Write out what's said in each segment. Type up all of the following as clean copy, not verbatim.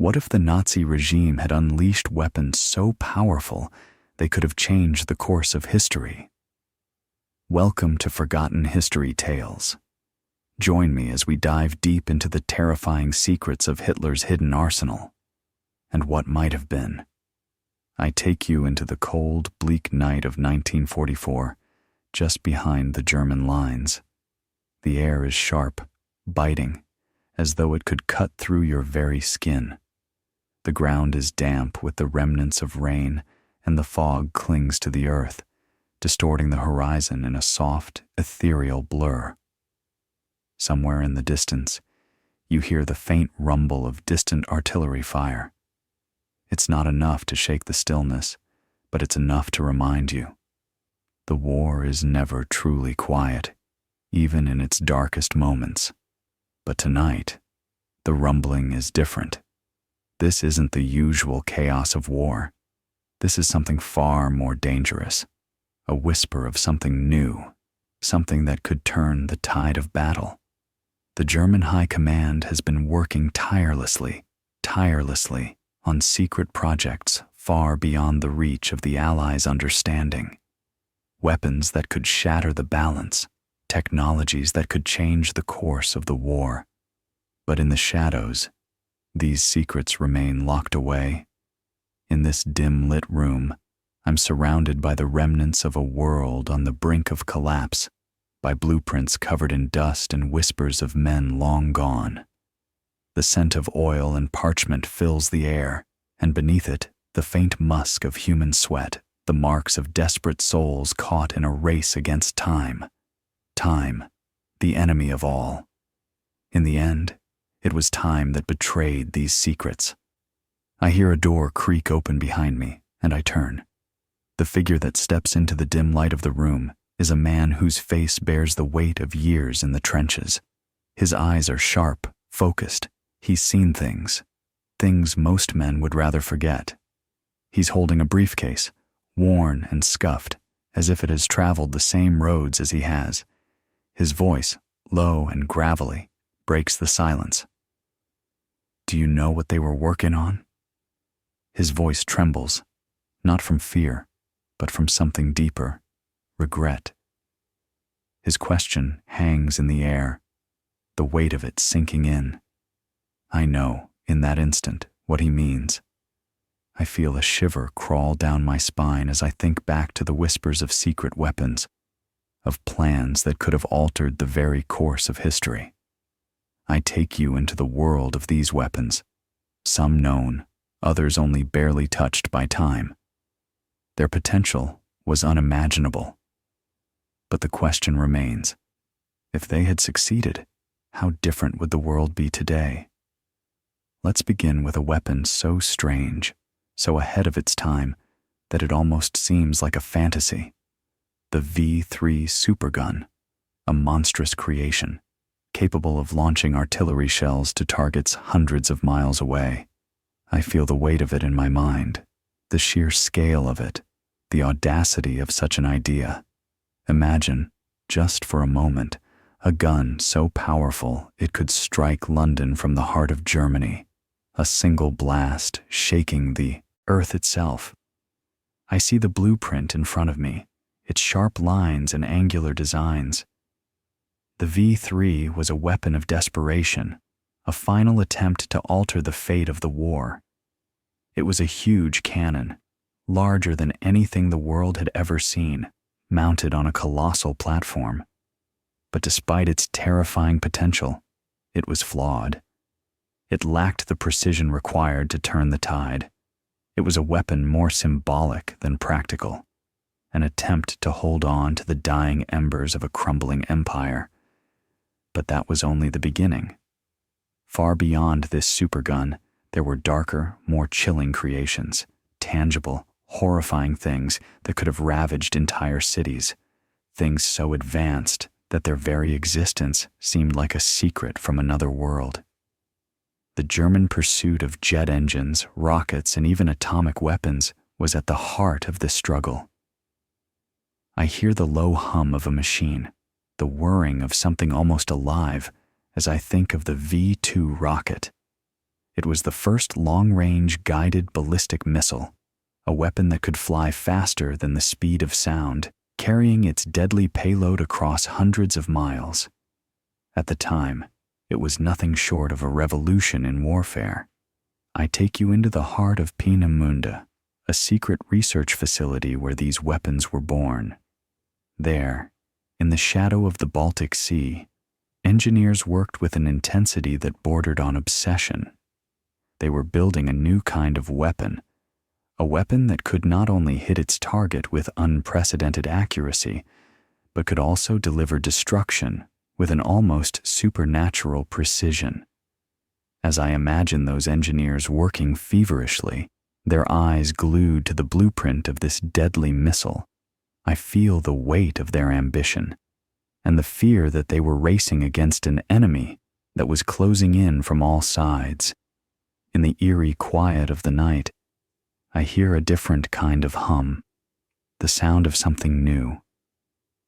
What if the Nazi regime had unleashed weapons so powerful they could have changed the course of history? Welcome to Forgotten History Tales. Join me as we dive deep into the terrifying secrets of Hitler's hidden arsenal and what might have been. I take you into the cold, bleak night of 1944, just behind the German lines. The air is sharp, biting, as though it could cut through your very skin. The ground is damp with the remnants of rain, and the fog clings to the earth, distorting the horizon in a soft, ethereal blur. Somewhere in the distance, you hear the faint rumble of distant artillery fire. It's not enough to shake the stillness, but it's enough to remind you. The war is never truly quiet, even in its darkest moments. But tonight, the rumbling is different. This isn't the usual chaos of war. This is something far more dangerous, a whisper of something new, something that could turn the tide of battle. The German High Command has been working tirelessly on secret projects far beyond the reach of the Allies' understanding. Weapons that could shatter the balance, technologies that could change the course of the war. But in the shadows, these secrets remain locked away. In this dim-lit room, I'm surrounded by the remnants of a world on the brink of collapse, by blueprints covered in dust and whispers of men long gone. The scent of oil and parchment fills the air, and beneath it, the faint musk of human sweat, the marks of desperate souls caught in a race against time. Time, the enemy of all. In the end, it was time that betrayed these secrets. I hear a door creak open behind me, and I turn. The figure that steps into the dim light of the room is a man whose face bears the weight of years in the trenches. His eyes are sharp, focused. He's seen things most men would rather forget. He's holding a briefcase, worn and scuffed, as if it has traveled the same roads as he has. His voice, low and gravelly, breaks the silence. Do you know what they were working on? His voice trembles, not from fear, but from something deeper, regret. His question hangs in the air, the weight of it sinking in. I know, in that instant, what he means. I feel a shiver crawl down my spine as I think back to the whispers of secret weapons, of plans that could have altered the very course of history. I take you into the world of these weapons, some known, others only barely touched by time. Their potential was unimaginable. But the question remains, if they had succeeded, how different would the world be today? Let's begin with a weapon so strange, so ahead of its time, that it almost seems like a fantasy. The V3 supergun, a monstrous creation, capable of launching artillery shells to targets hundreds of miles away. I feel the weight of it in my mind, the sheer scale of it, the audacity of such an idea. Imagine, just for a moment, a gun so powerful it could strike London from the heart of Germany, a single blast shaking the earth itself. I see the blueprint in front of me, its sharp lines and angular designs. The V3 was a weapon of desperation, a final attempt to alter the fate of the war. It was a huge cannon, larger than anything the world had ever seen, mounted on a colossal platform. But despite its terrifying potential, it was flawed. It lacked the precision required to turn the tide. It was a weapon more symbolic than practical, an attempt to hold on to the dying embers of a crumbling empire. But that was only the beginning. Far beyond this supergun, there were darker, more chilling creations, tangible, horrifying things that could have ravaged entire cities, things so advanced that their very existence seemed like a secret from another world. The German pursuit of jet engines, rockets, and even atomic weapons was at the heart of this struggle. I hear the low hum of a machine, the whirring of something almost alive, as I think of the V2 rocket. It was the first long-range guided ballistic missile, a weapon that could fly faster than the speed of sound, carrying its deadly payload across hundreds of miles. At the time, it was nothing short of a revolution in warfare. I take you into the heart of Peenemünde, a secret research facility where these weapons were born. There, in the shadow of the Baltic Sea, engineers worked with an intensity that bordered on obsession. They were building a new kind of weapon, a weapon that could not only hit its target with unprecedented accuracy, but could also deliver destruction with an almost supernatural precision. As I imagine those engineers working feverishly, their eyes glued to the blueprint of this deadly missile, I feel the weight of their ambition and the fear that they were racing against an enemy that was closing in from all sides. In the eerie quiet of the night, I hear a different kind of hum, the sound of something new,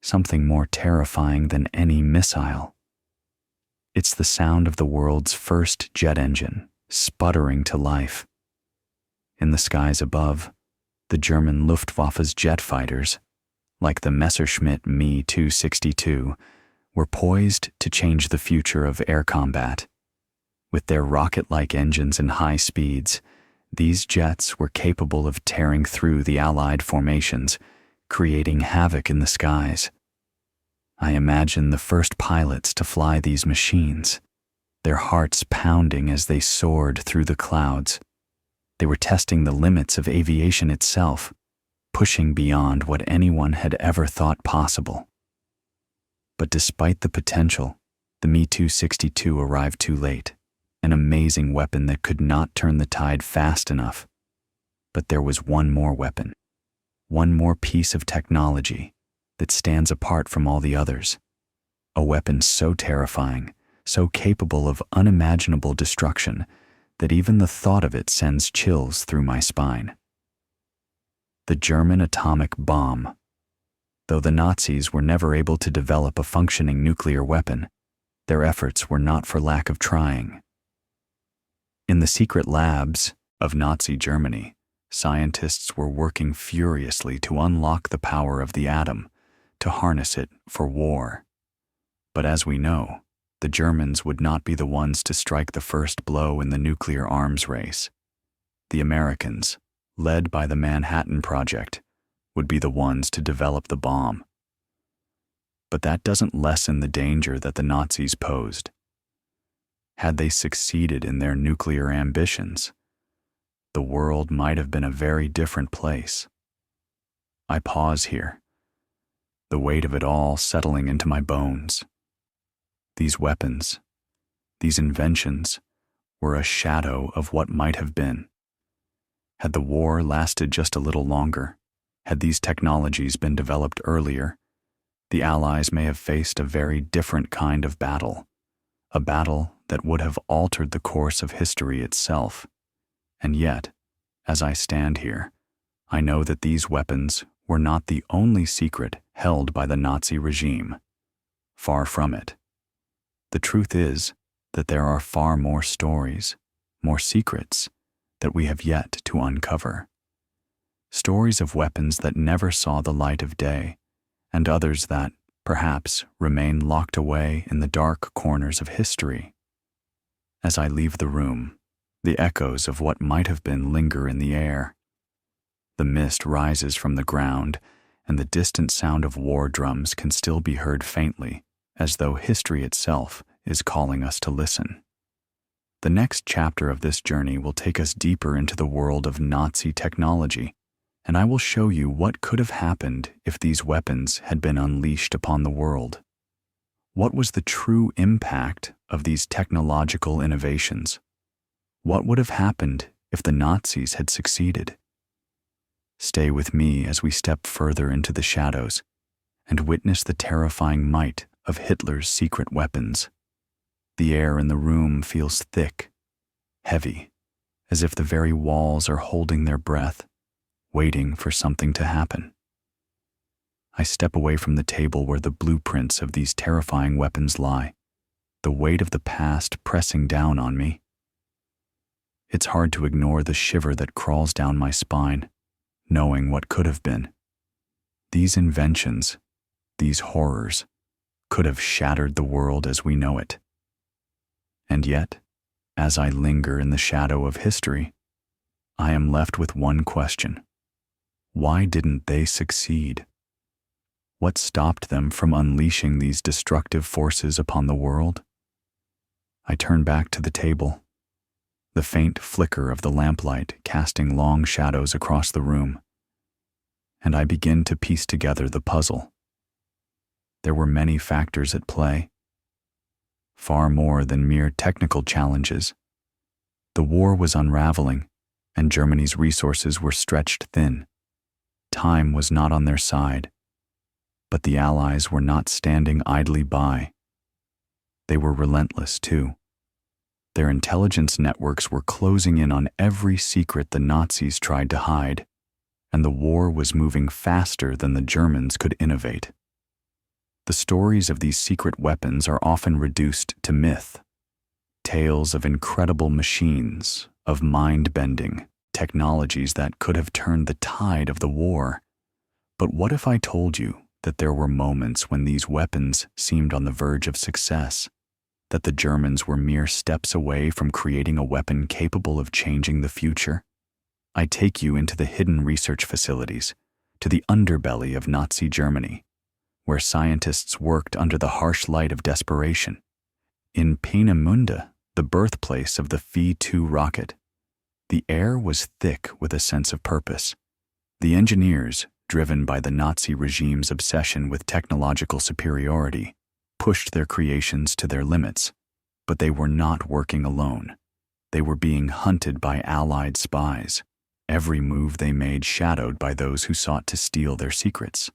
something more terrifying than any missile. It's the sound of the world's first jet engine, sputtering to life. In the skies above, the German Luftwaffe's jet fighters, like the Messerschmitt Me 262, were poised to change the future of air combat. With their rocket-like engines and high speeds, these jets were capable of tearing through the Allied formations, creating havoc in the skies. I imagine the first pilots to fly these machines, their hearts pounding as they soared through the clouds. They were testing the limits of aviation itself, pushing beyond what anyone had ever thought possible. But despite the potential, the Me 262 arrived too late, an amazing weapon that could not turn the tide fast enough. But there was one more weapon, one more piece of technology that stands apart from all the others, a weapon so terrifying, so capable of unimaginable destruction, that even the thought of it sends chills through my spine. The German atomic bomb. Though the Nazis were never able to develop a functioning nuclear weapon, their efforts were not for lack of trying. In the secret labs of Nazi Germany, scientists were working furiously to unlock the power of the atom, to harness it for war. But as we know, the Germans would not be the ones to strike the first blow in the nuclear arms race. The Americans, led by the Manhattan Project, would be the ones to develop the bomb. But that doesn't lessen the danger that the Nazis posed. Had they succeeded in their nuclear ambitions, the world might have been a very different place. I pause here, the weight of it all settling into my bones. These weapons, these inventions, were a shadow of what might have been. Had the war lasted just a little longer, had these technologies been developed earlier, the Allies may have faced a very different kind of battle, a battle that would have altered the course of history itself. And yet, as I stand here, I know that these weapons were not the only secret held by the Nazi regime. Far from it. The truth is that there are far more stories, more secrets, that we have yet to uncover. Stories of weapons that never saw the light of day, and others that, perhaps, remain locked away in the dark corners of history. As I leave the room, the echoes of what might have been linger in the air. The mist rises from the ground, and the distant sound of war drums can still be heard faintly, as though history itself is calling us to listen. The next chapter of this journey will take us deeper into the world of Nazi technology, and I will show you what could have happened if these weapons had been unleashed upon the world. What was the true impact of these technological innovations? What would have happened if the Nazis had succeeded? Stay with me as we step further into the shadows and witness the terrifying might of Hitler's secret weapons. The air in the room feels thick, heavy, as if the very walls are holding their breath, waiting for something to happen. I step away from the table where the blueprints of these terrifying weapons lie, the weight of the past pressing down on me. It's hard to ignore the shiver that crawls down my spine, knowing what could have been. These inventions, these horrors, could have shattered the world as we know it. And yet, as I linger in the shadow of history, I am left with one question. Why didn't they succeed? What stopped them from unleashing these destructive forces upon the world? I turn back to the table, the faint flicker of the lamplight casting long shadows across the room, and I begin to piece together the puzzle. There were many factors at play, far more than mere technical challenges. The war was unraveling, and Germany's resources were stretched thin. Time was not on their side, but the Allies were not standing idly by. They were relentless, too. Their intelligence networks were closing in on every secret the Nazis tried to hide, and the war was moving faster than the Germans could innovate. The stories of these secret weapons are often reduced to myth, tales of incredible machines, of mind-bending technologies that could have turned the tide of the war. But what if I told you that there were moments when these weapons seemed on the verge of success, that the Germans were mere steps away from creating a weapon capable of changing the future? I take you into the hidden research facilities, to the underbelly of Nazi Germany, where scientists worked under the harsh light of desperation. In Peenemünde, the birthplace of the V-2 rocket, the air was thick with a sense of purpose. The engineers, driven by the Nazi regime's obsession with technological superiority, pushed their creations to their limits, but they were not working alone. They were being hunted by Allied spies, every move they made shadowed by those who sought to steal their secrets.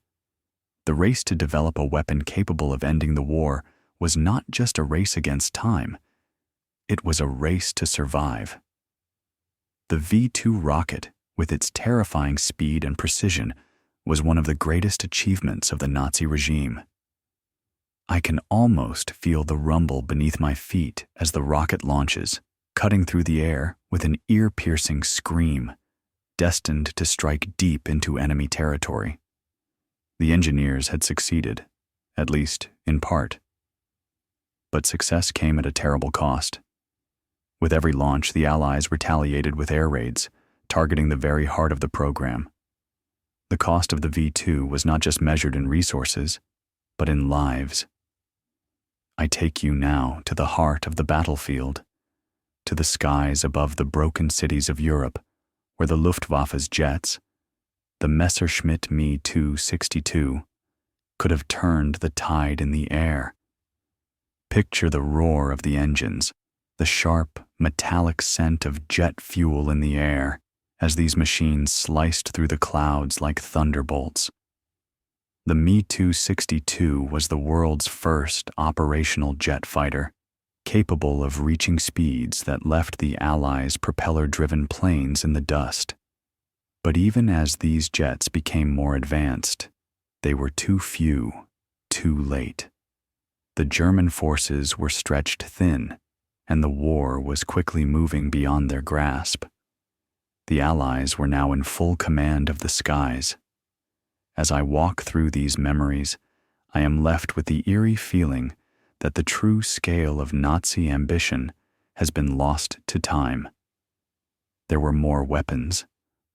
The race to develop a weapon capable of ending the war was not just a race against time, it was a race to survive. The V-2 rocket, with its terrifying speed and precision, was one of the greatest achievements of the Nazi regime. I can almost feel the rumble beneath my feet as the rocket launches, cutting through the air with an ear-piercing scream, destined to strike deep into enemy territory. The engineers had succeeded, at least in part. But success came at a terrible cost. With every launch, the Allies retaliated with air raids, targeting the very heart of the program. The cost of the V-2 was not just measured in resources, but in lives. I take you now to the heart of the battlefield, to the skies above the broken cities of Europe, where the Luftwaffe's jets, the Messerschmitt Me 262, could have turned the tide in the air. Picture the roar of the engines, the sharp, metallic scent of jet fuel in the air as these machines sliced through the clouds like thunderbolts. The Me 262 was the world's first operational jet fighter, capable of reaching speeds that left the Allies' propeller-driven planes in the dust. But even as these jets became more advanced, they were too few, too late. The German forces were stretched thin, and the war was quickly moving beyond their grasp. The Allies were now in full command of the skies. As I walk through these memories, I am left with the eerie feeling that the true scale of Nazi ambition has been lost to time. There were more weapons,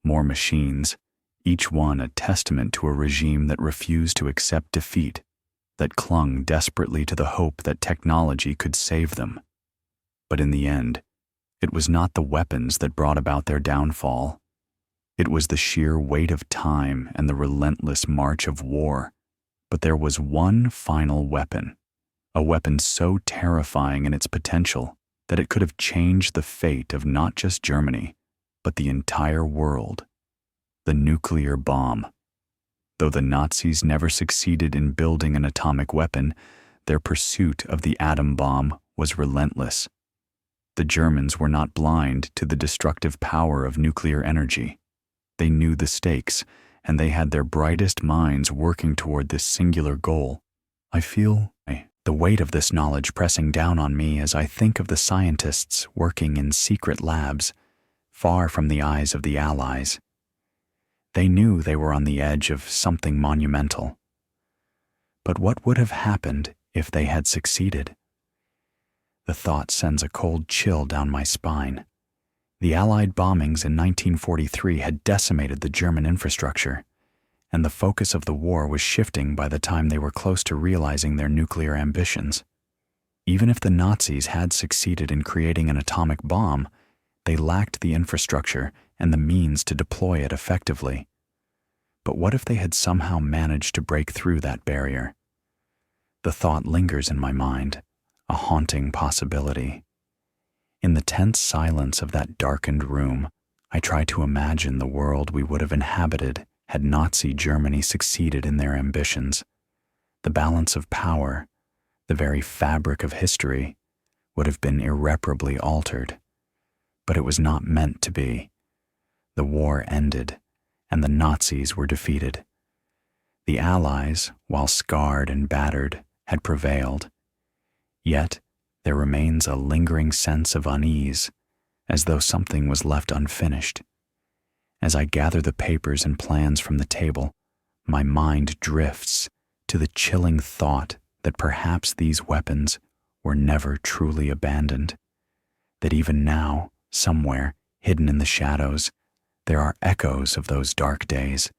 more machines, each one a testament to a regime that refused to accept defeat, that clung desperately to the hope that technology could save them. But in the end, it was not the weapons that brought about their downfall. It was the sheer weight of time and the relentless march of war. But there was one final weapon, a weapon so terrifying in its potential that it could have changed the fate of not just Germany, but the entire world: the nuclear bomb. Though the Nazis never succeeded in building an atomic weapon, their pursuit of the atom bomb was relentless. The Germans were not blind to the destructive power of nuclear energy. They knew the stakes, and they had their brightest minds working toward this singular goal. I feel the weight of this knowledge pressing down on me as I think of the scientists working in secret labs, far from the eyes of the Allies. They knew they were on the edge of something monumental. But what would have happened if they had succeeded? The thought sends a cold chill down my spine. The Allied bombings in 1943 had decimated the German infrastructure, and the focus of the war was shifting by the time they were close to realizing their nuclear ambitions. Even if the Nazis had succeeded in creating an atomic bomb, they lacked the infrastructure and the means to deploy it effectively. But what if they had somehow managed to break through that barrier? The thought lingers in my mind, a haunting possibility. In the tense silence of that darkened room, I try to imagine the world we would have inhabited had Nazi Germany succeeded in their ambitions. The balance of power, the very fabric of history, would have been irreparably altered. But it was not meant to be. The war ended, and the Nazis were defeated. The Allies, while scarred and battered, had prevailed. Yet, there remains a lingering sense of unease, as though something was left unfinished. As I gather the papers and plans from the table, my mind drifts to the chilling thought that perhaps these weapons were never truly abandoned, that even now, somewhere, hidden in the shadows, there are echoes of those dark days,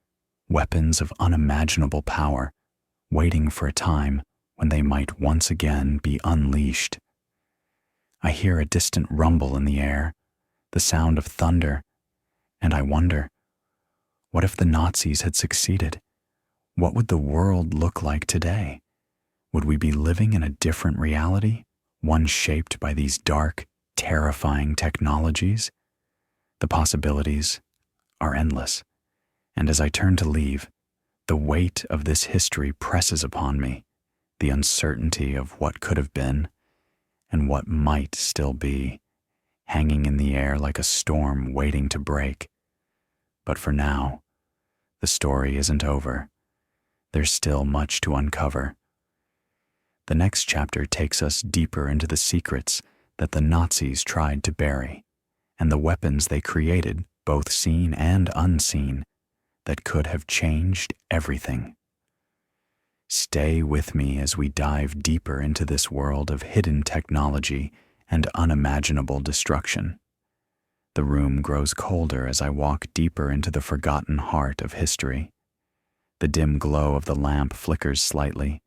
weapons of unimaginable power, waiting for a time when they might once again be unleashed. I hear a distant rumble in the air, the sound of thunder, and I wonder, what if the Nazis had succeeded? What would the world look like today? Would we be living in a different reality, one shaped by these dark, terrifying technologies? The possibilities are endless, and as I turn to leave, the weight of this history presses upon me, the uncertainty of what could have been and what might still be, hanging in the air like a storm waiting to break. But for now, the story isn't over. There's still much to uncover. The next chapter takes us deeper into the secrets that the Nazis tried to bury, and the weapons they created, both seen and unseen, that could have changed everything. Stay with me as we dive deeper into this world of hidden technology and unimaginable destruction. The room grows colder as I walk deeper into the forgotten heart of history. The dim glow of the lamp flickers slightly,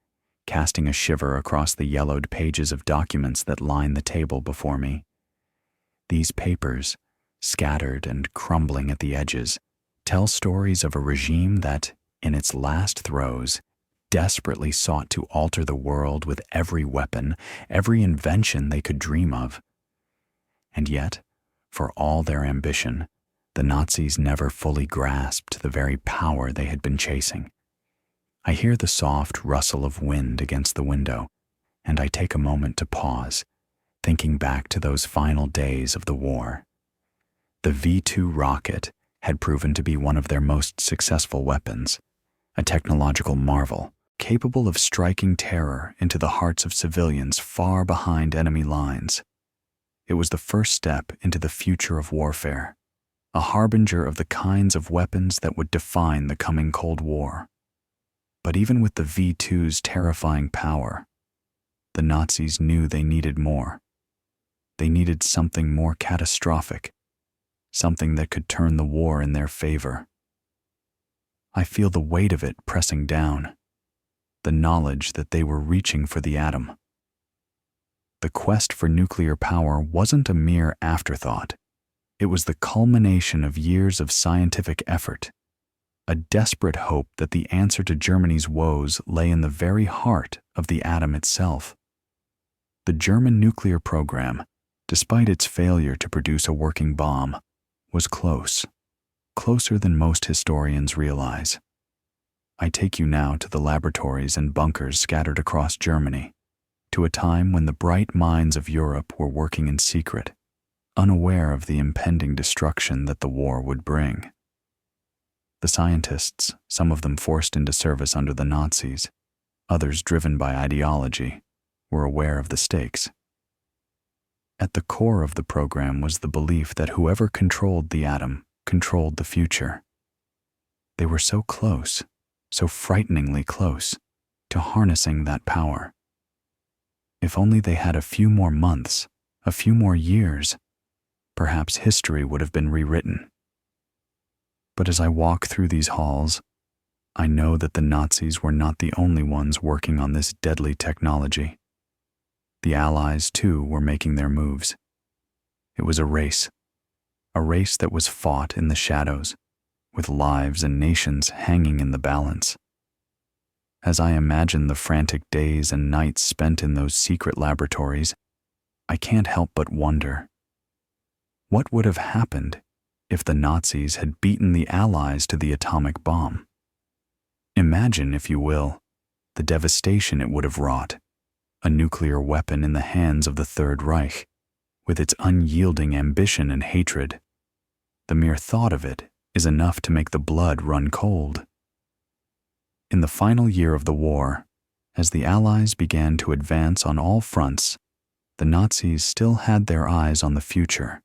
casting a shiver across the yellowed pages of documents that line the table before me. These papers, scattered and crumbling at the edges, tell stories of a regime that, in its last throes, desperately sought to alter the world with every weapon, every invention they could dream of. And yet, for all their ambition, the Nazis never fully grasped the very power they had been chasing. I hear the soft rustle of wind against the window, and I take a moment to pause, thinking back to those final days of the war. The V-2 rocket had proven to be one of their most successful weapons, a technological marvel, capable of striking terror into the hearts of civilians far behind enemy lines. It was the first step into the future of warfare, a harbinger of the kinds of weapons that would define the coming Cold War. But even with the V-2's terrifying power, the Nazis knew they needed more. They needed something more catastrophic, something that could turn the war in their favor. I feel the weight of it pressing down, the knowledge that they were reaching for the atom. The quest for nuclear power wasn't a mere afterthought. It was the culmination of years of scientific effort, a desperate hope that the answer to Germany's woes lay in the very heart of the atom itself. The German nuclear program, despite its failure to produce a working bomb, was close, closer than most historians realize. I take you now to the laboratories and bunkers scattered across Germany, to a time when the bright minds of Europe were working in secret, unaware of the impending destruction that the war would bring. The scientists, some of them forced into service under the Nazis, others driven by ideology, were aware of the stakes. At the core of the program was the belief that whoever controlled the atom controlled the future. They were so close, so frighteningly close, to harnessing that power. If only they had a few more months, a few more years, perhaps history would have been rewritten. But as I walk through these halls, I know that the Nazis were not the only ones working on this deadly technology. The Allies, too, were making their moves. It was a race that was fought in the shadows, with lives and nations hanging in the balance. As I imagine the frantic days and nights spent in those secret laboratories, I can't help but wonder, what would have happened if the Nazis had beaten the Allies to the atomic bomb? Imagine, if you will, the devastation it would have wrought. A nuclear weapon in the hands of the Third Reich, with its unyielding ambition and hatred. The mere thought of it is enough to make the blood run cold. In the final year of the war, as the Allies began to advance on all fronts, the Nazis still had their eyes on the future.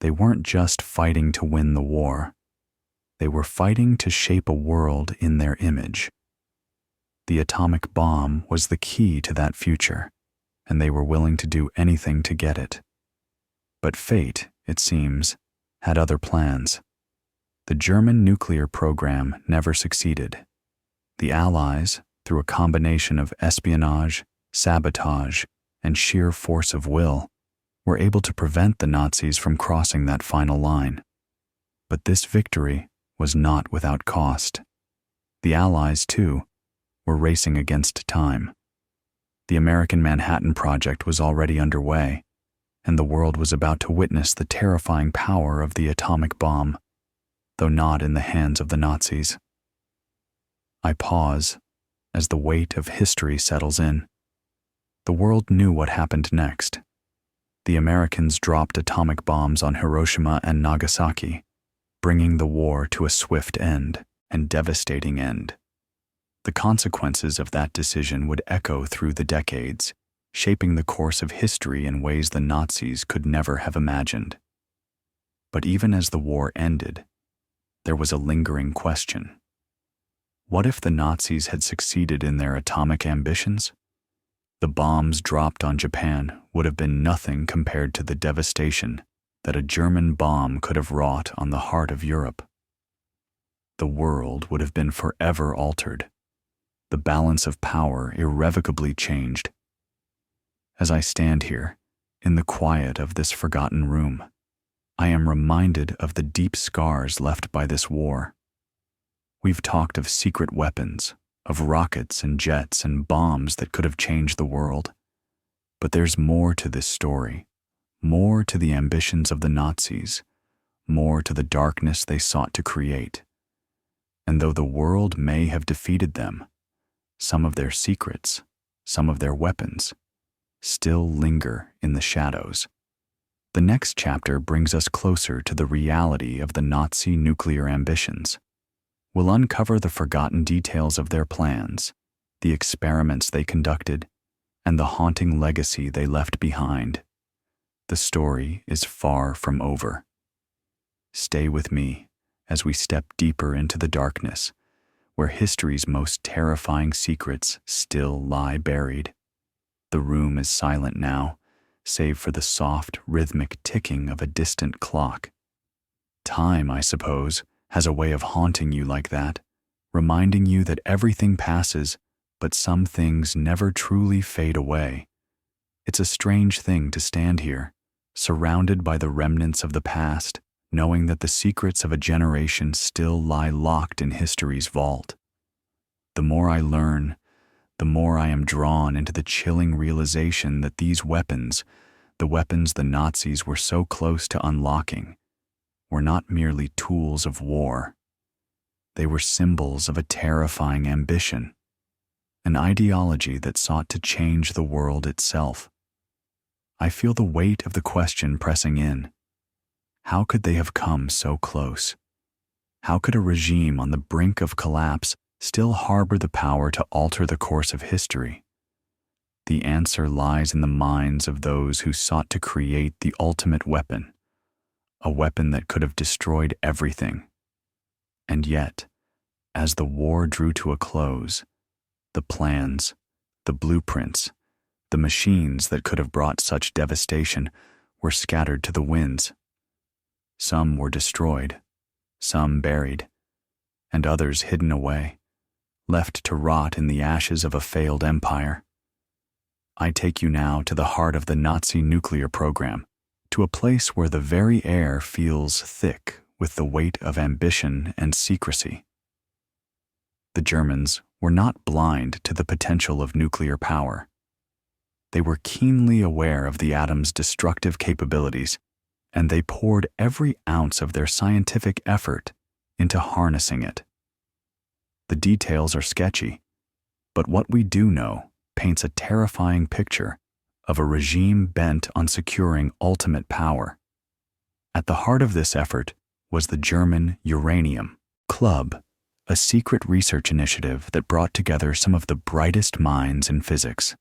They weren't just fighting to win the war. They were fighting to shape a world in their image. The atomic bomb was the key to that future, and they were willing to do anything to get it. But fate, it seems, had other plans. The German nuclear program never succeeded. The Allies, through a combination of espionage, sabotage, and sheer force of will, were able to prevent the Nazis from crossing that final line. But this victory was not without cost. The Allies, too, were racing against time. The American Manhattan Project was already underway, and the world was about to witness the terrifying power of the atomic bomb, though not in the hands of the Nazis. I pause as the weight of history settles in. The world knew what happened next. The Americans dropped atomic bombs on Hiroshima and Nagasaki, bringing the war to a swift end and devastating end. The consequences of that decision would echo through the decades, shaping the course of history in ways the Nazis could never have imagined. But even as the war ended, there was a lingering question. What if the Nazis had succeeded in their atomic ambitions? The bombs dropped on Japan would have been nothing compared to the devastation that a German bomb could have wrought on the heart of Europe. The world would have been forever altered. The balance of power irrevocably changed. As I stand here, in the quiet of this forgotten room, I am reminded of the deep scars left by this war. We've talked of secret weapons, of rockets and jets and bombs that could have changed the world. But there's more to this story, more to the ambitions of the Nazis, more to the darkness they sought to create. And though the world may have defeated them, some of their secrets, some of their weapons, still linger in the shadows. The next chapter brings us closer to the reality of the Nazi nuclear ambitions. We'll uncover the forgotten details of their plans, the experiments they conducted, and the haunting legacy they left behind. The story is far from over. Stay with me as we step deeper into the darkness, where history's most terrifying secrets still lie buried. The room is silent now, save for the soft, rhythmic ticking of a distant clock. Time, I suppose, has a way of haunting you like that, reminding you that everything passes, but some things never truly fade away. It's a strange thing to stand here, surrounded by the remnants of the past, knowing that the secrets of a generation still lie locked in history's vault. The more I learn, the more I am drawn into the chilling realization that these weapons, the weapons the Nazis were so close to unlocking, were not merely tools of war. They were symbols of a terrifying ambition, an ideology that sought to change the world itself. I feel the weight of the question pressing in. How could they have come so close? How could a regime on the brink of collapse still harbor the power to alter the course of history? The answer lies in the minds of those who sought to create the ultimate weapon, a weapon that could have destroyed everything. And yet, as the war drew to a close, the plans, the blueprints, the machines that could have brought such devastation were scattered to the winds. Some were destroyed, some buried, and others hidden away, left to rot in the ashes of a failed empire. I take you now to the heart of the Nazi nuclear program, to a place where the very air feels thick with the weight of ambition and secrecy. The Germans were not blind to the potential of nuclear power. They were keenly aware of the atom's destructive capabilities, and they poured every ounce of their scientific effort into harnessing it. The details are sketchy, but what we do know paints a terrifying picture of a regime bent on securing ultimate power. At the heart of this effort was the German Uranium Club, a secret research initiative that brought together some of the brightest minds in physics.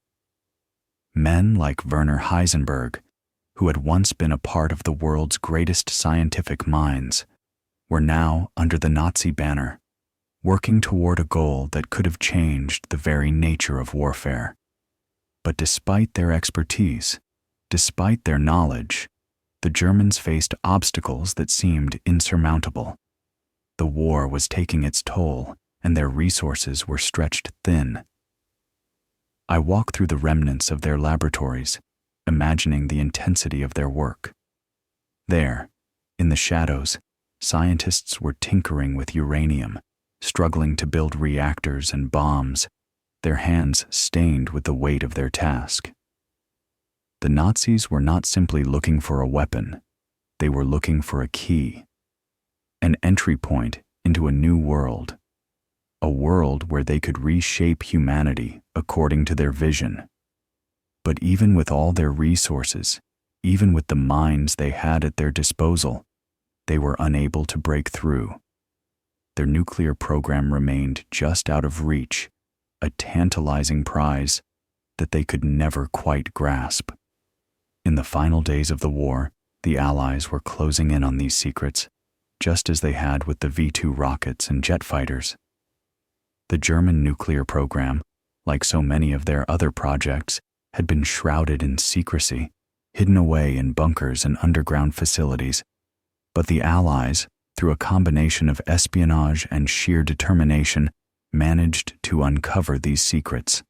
Men like Werner Heisenberg, who had once been a part of the world's greatest scientific minds, were now under the Nazi banner, working toward a goal that could have changed the very nature of warfare. But despite their expertise, despite their knowledge, the Germans faced obstacles that seemed insurmountable. The war was taking its toll, and their resources were stretched thin. I walk through the remnants of their laboratories, imagining the intensity of their work. There, in the shadows, scientists were tinkering with uranium, struggling to build reactors and bombs, their hands stained with the weight of their task. The Nazis were not simply looking for a weapon, they were looking for a key, an entry point into a new world, a world where they could reshape humanity according to their vision. But even with all their resources, even with the minds they had at their disposal, they were unable to break through. Their nuclear program remained just out of reach, a tantalizing prize that they could never quite grasp. In the final days of the war, the Allies were closing in on these secrets, just as they had with the V-2 rockets and jet fighters. The German nuclear program, like so many of their other projects, had been shrouded in secrecy, hidden away in bunkers and underground facilities. But the Allies, through a combination of espionage and sheer determination, managed to uncover these secrets.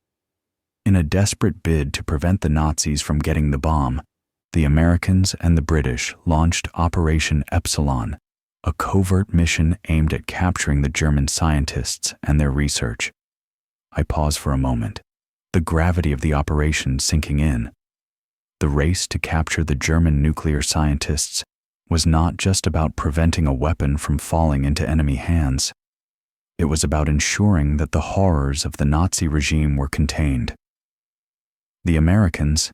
In a desperate bid to prevent the Nazis from getting the bomb, the Americans and the British launched Operation Epsilon, a covert mission aimed at capturing the German scientists and their research. I pause for a moment, the gravity of the operation sinking in. The race to capture the German nuclear scientists was not just about preventing a weapon from falling into enemy hands. It was about ensuring that the horrors of the Nazi regime were contained. The Americans,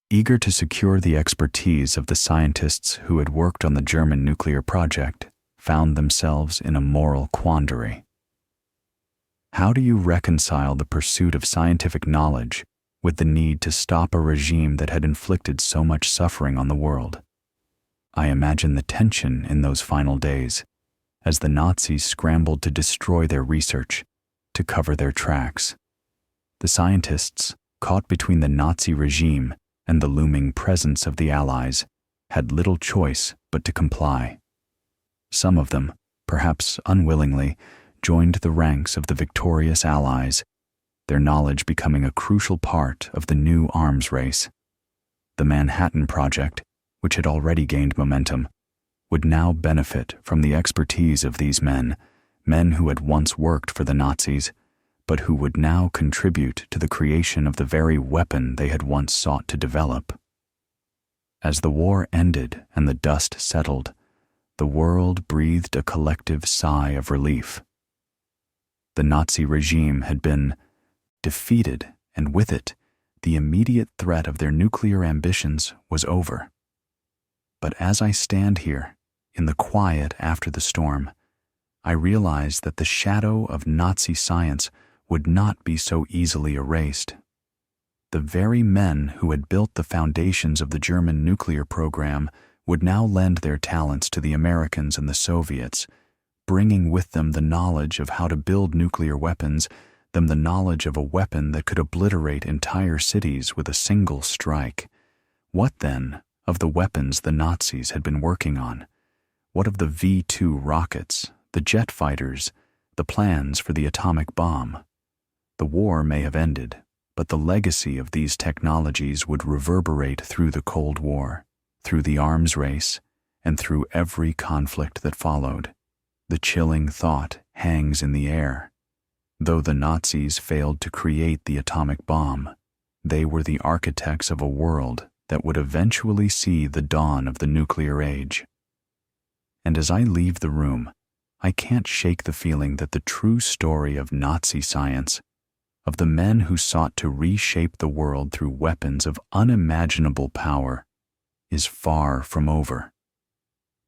eager to secure the expertise of the scientists who had worked on the German nuclear project, found themselves in a moral quandary. How do you reconcile the pursuit of scientific knowledge with the need to stop a regime that had inflicted so much suffering on the world? I imagine the tension in those final days, as the Nazis scrambled to destroy their research, to cover their tracks. The scientists, caught between the Nazi regime and the looming presence of the Allies, had little choice but to comply. Some of them, perhaps unwillingly, joined the ranks of the victorious Allies, their knowledge becoming a crucial part of the new arms race. The Manhattan Project, which had already gained momentum, would now benefit from the expertise of these men who had once worked for the Nazis, but who would now contribute to the creation of the very weapon they had once sought to develop. As the war ended and the dust settled, the world breathed a collective sigh of relief. The Nazi regime had been defeated, and with it, the immediate threat of their nuclear ambitions was over. But as I stand here, in the quiet after the storm, I realize that the shadow of Nazi science would not be so easily erased. The very men who had built the foundations of the German nuclear program would now lend their talents to the Americans and the Soviets, bringing with them the knowledge of how to build nuclear weapons, them the knowledge of a weapon that could obliterate entire cities with a single strike. What then of the weapons the Nazis had been working on? What of the V-2 rockets, the jet fighters, the plans for the atomic bomb? The war may have ended, but the legacy of these technologies would reverberate through the Cold War, through the arms race, and through every conflict that followed. The chilling thought hangs in the air. Though the Nazis failed to create the atomic bomb, they were the architects of a world that would eventually see the dawn of the nuclear age. And as I leave the room, I can't shake the feeling that the true story of Nazi science, of the men who sought to reshape the world through weapons of unimaginable power, is far from over.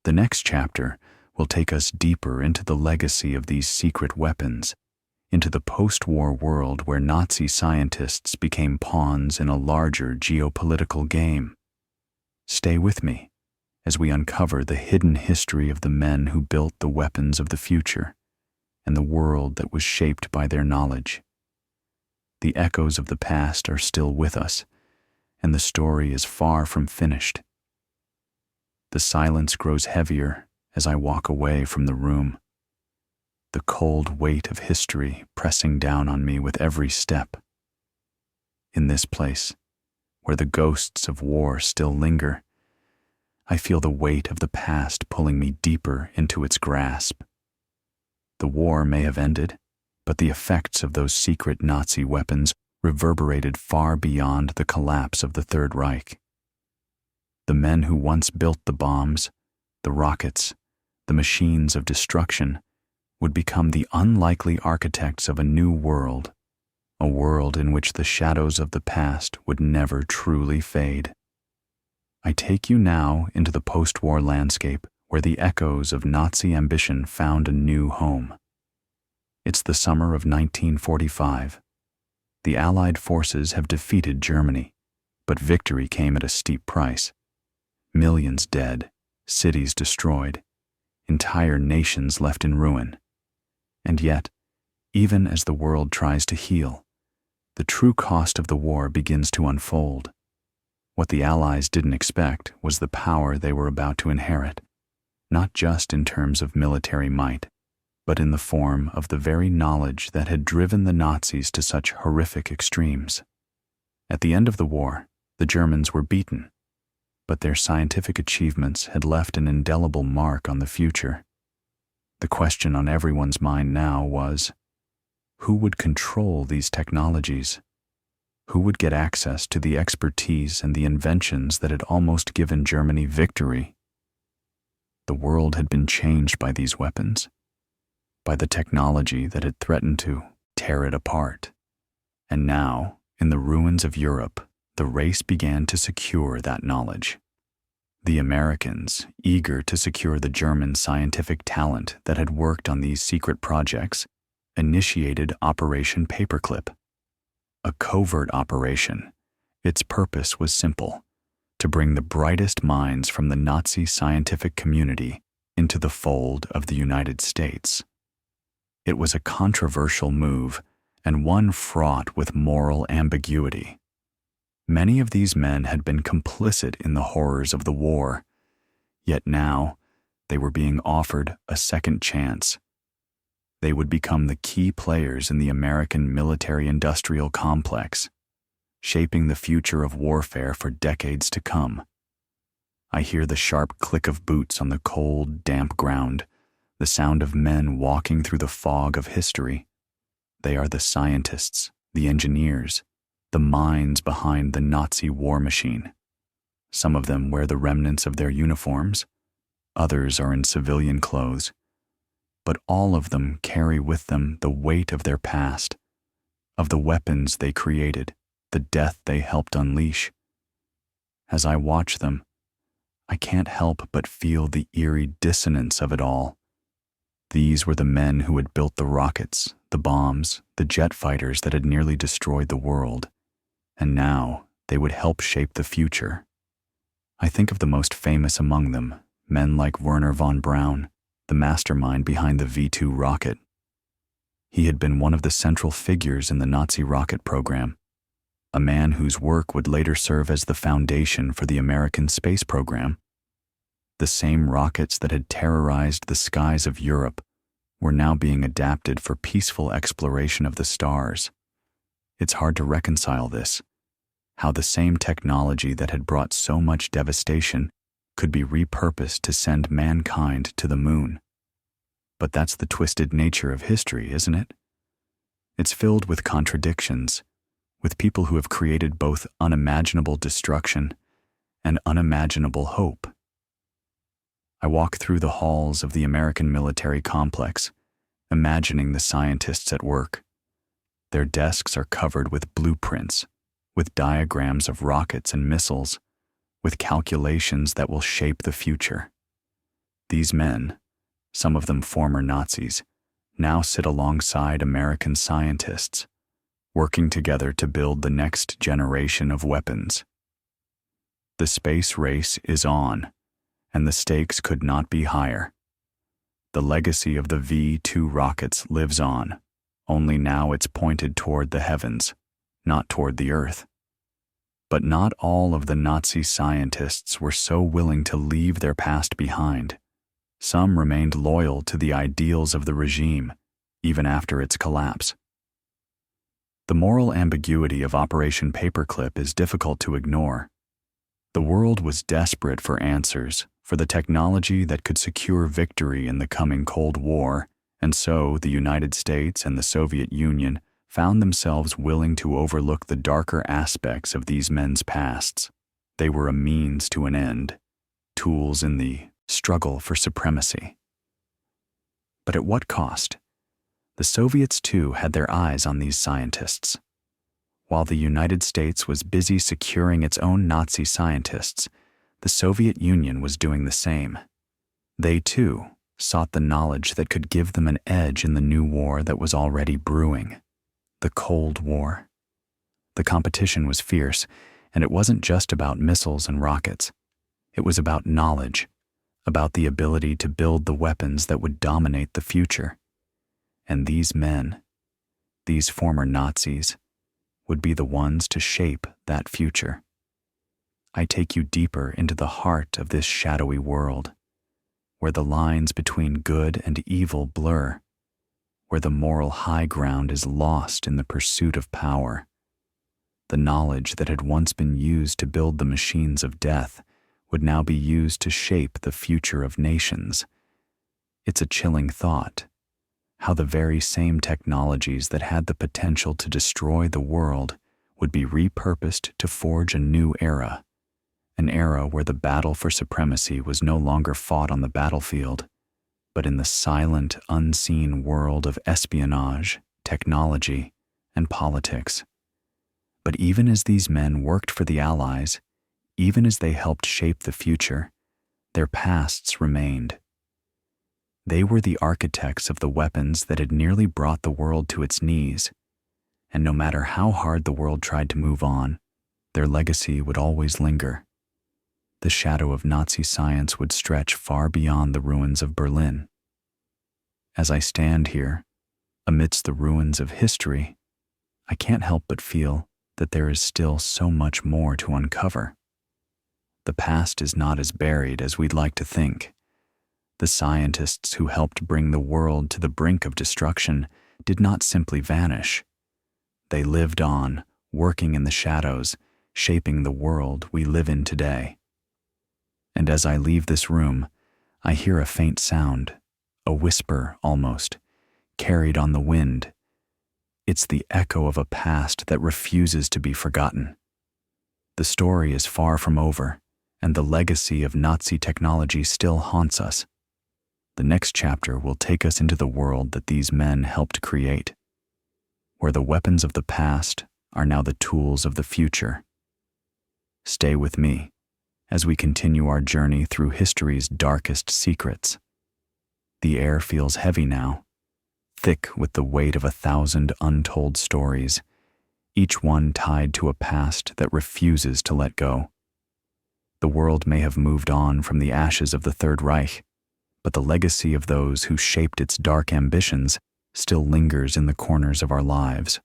The next chapter will take us deeper into the legacy of these secret weapons, into the post-war world where Nazi scientists became pawns in a larger geopolitical game. Stay with me as we uncover the hidden history of the men who built the weapons of the future and the world that was shaped by their knowledge. The echoes of the past are still with us, and the story is far from finished. The silence grows heavier as I walk away from the room, the cold weight of history pressing down on me with every step. In this place, where the ghosts of war still linger, I feel the weight of the past pulling me deeper into its grasp. The war may have ended, but the effects of those secret Nazi weapons reverberated far beyond the collapse of the Third Reich. The men who once built the bombs, the rockets, the machines of destruction would become the unlikely architects of a new world, a world in which the shadows of the past would never truly fade. I take you now into the post-war landscape where the echoes of Nazi ambition found a new home. It's the summer of 1945. The Allied forces have defeated Germany, but victory came at a steep price. Millions dead, cities destroyed, entire nations left in ruin. And yet, even as the world tries to heal, the true cost of the war begins to unfold. What the Allies didn't expect was the power they were about to inherit, not just in terms of military might, but in the form of the very knowledge that had driven the Nazis to such horrific extremes. At the end of the war, the Germans were beaten, but their scientific achievements had left an indelible mark on the future. The question on everyone's mind now was, who would control these technologies? Who would get access to the expertise and the inventions that had almost given Germany victory? The world had been changed by these weapons, by the technology that had threatened to tear it apart. And now, in the ruins of Europe, the race began to secure that knowledge. The Americans, eager to secure the German scientific talent that had worked on these secret projects, initiated Operation Paperclip. A covert operation. Its purpose was simple: to bring the brightest minds from the Nazi scientific community into the fold of the United States. It was a controversial move, and one fraught with moral ambiguity. Many of these men had been complicit in the horrors of the war, yet now they were being offered a second chance. They would become the key players in the American military-industrial complex, shaping the future of warfare for decades to come. I hear the sharp click of boots on the cold, damp ground, the sound of men walking through the fog of history. They are the scientists, the engineers, the minds behind the Nazi war machine. Some of them wear the remnants of their uniforms, others are in civilian clothes, but all of them carry with them the weight of their past, of the weapons they created, the death they helped unleash. As I watch them, I can't help but feel the eerie dissonance of it all. These were the men who had built the rockets, the bombs, the jet fighters that had nearly destroyed the world. and now they would help shape the future. I think of the most famous among them, men like Werner von Braun, the mastermind behind the V-2 rocket. He had been one of the central figures in the Nazi rocket program, a man whose work would later serve as the foundation for the American space program. The same rockets that had terrorized the skies of Europe were now being adapted for peaceful exploration of the stars. It's hard to reconcile this, how the same technology that had brought so much devastation could be repurposed to send mankind to the moon. But that's the twisted nature of history, isn't it? It's filled with contradictions, with people who have created both unimaginable destruction and unimaginable hope. I walk through the halls of the American military complex, imagining the scientists at work. Their desks are covered with blueprints, with diagrams of rockets and missiles, with calculations that will shape the future. These men, some of them former Nazis, now sit alongside American scientists, working together to build the next generation of weapons. The space race is on, and the stakes could not be higher. The legacy of the V-2 rockets lives on, only now it's pointed toward the heavens, not toward the earth. But not all of the Nazi scientists were so willing to leave their past behind. Some remained loyal to the ideals of the regime, even after its collapse. The moral ambiguity of Operation Paperclip is difficult to ignore. The world was desperate for answers, for the technology that could secure victory in the coming Cold War, and so the United States and the Soviet Union found themselves willing to overlook the darker aspects of these men's pasts. They were a means to an end, tools in the struggle for supremacy. But at what cost? The Soviets too had their eyes on these scientists. While the United States was busy securing its own Nazi scientists, the Soviet Union was doing the same. They too sought the knowledge that could give them an edge in the new war that was already brewing. The Cold War. The competition was fierce, and it wasn't just about missiles and rockets. It was about knowledge, about the ability to build the weapons that would dominate the future. And these men, these former Nazis, would be the ones to shape that future. I take you deeper into the heart of this shadowy world, where the lines between good and evil blur, where the moral high ground is lost in the pursuit of power. The knowledge that had once been used to build the machines of death would now be used to shape the future of nations. It's a chilling thought, how the very same technologies that had the potential to destroy the world would be repurposed to forge a new era, an era where the battle for supremacy was no longer fought on the battlefield, but in the silent, unseen world of espionage, technology, and politics. But even as these men worked for the Allies, even as they helped shape the future, their pasts remained. They were the architects of the weapons that had nearly brought the world to its knees, and no matter how hard the world tried to move on, their legacy would always linger. The shadow of Nazi science would stretch far beyond the ruins of Berlin. As I stand here, amidst the ruins of history, I can't help but feel that there is still so much more to uncover. The past is not as buried as we'd like to think. The scientists who helped bring the world to the brink of destruction did not simply vanish. They lived on, working in the shadows, shaping the world we live in today. And as I leave this room, I hear a faint sound, a whisper almost, carried on the wind. It's the echo of a past that refuses to be forgotten. The story is far from over, and the legacy of Nazi technology still haunts us. The next chapter will take us into the world that these men helped create, where the weapons of the past are now the tools of the future. Stay with me as we continue our journey through history's darkest secrets. The air feels heavy now, thick with the weight of 1,000 untold stories, each one tied to a past that refuses to let go. The world may have moved on from the ashes of the Third Reich, but the legacy of those who shaped its dark ambitions still lingers in the corners of our lives.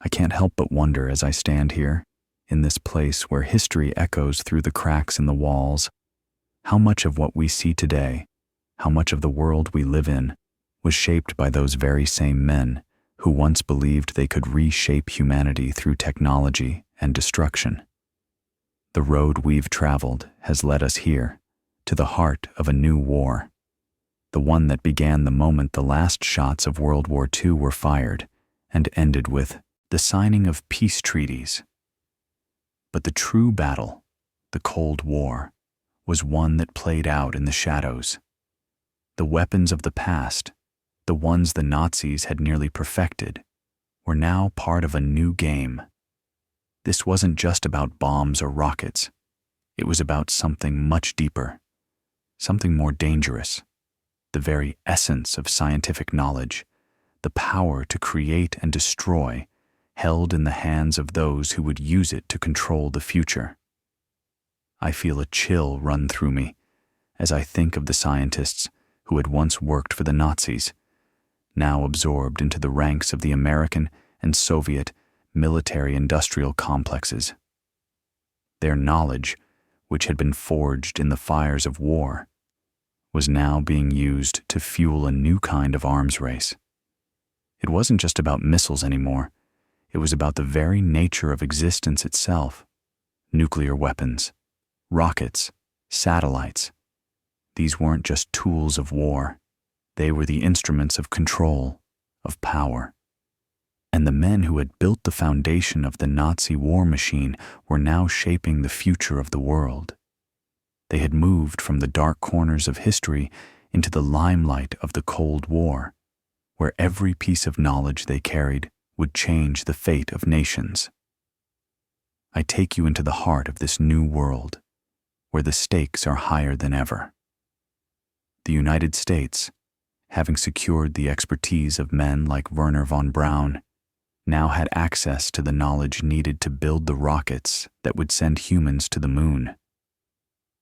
I can't help but wonder as I stand here, in this place where history echoes through the cracks in the walls, how much of what we see today, how much of the world we live in, was shaped by those very same men who once believed they could reshape humanity through technology and destruction. The road we've traveled has led us here, to the heart of a new war, the one that began the moment the last shots of World War II were fired and ended with the signing of peace treaties. But the true battle, the Cold War, was one that played out in the shadows. The weapons of the past, the ones the Nazis had nearly perfected, were now part of a new game. This wasn't just about bombs or rockets. It was about something much deeper, something more dangerous, the very essence of scientific knowledge, the power to create and destroy, held in the hands of those who would use it to control the future. I feel a chill run through me as I think of the scientists who had once worked for the Nazis, now absorbed into the ranks of the American and Soviet military-industrial complexes. Their knowledge, which had been forged in the fires of war, was now being used to fuel a new kind of arms race. It wasn't just about missiles anymore. It was about the very nature of existence itself. Nuclear weapons, rockets, satellites. These weren't just tools of war. They were the instruments of control, of power. And the men who had built the foundation of the Nazi war machine were now shaping the future of the world. They had moved from the dark corners of history into the limelight of the Cold War, where every piece of knowledge they carried would change the fate of nations. I take you into the heart of this new world, where the stakes are higher than ever. The United States, having secured the expertise of men like Wernher von Braun, now had access to the knowledge needed to build the rockets that would send humans to the moon.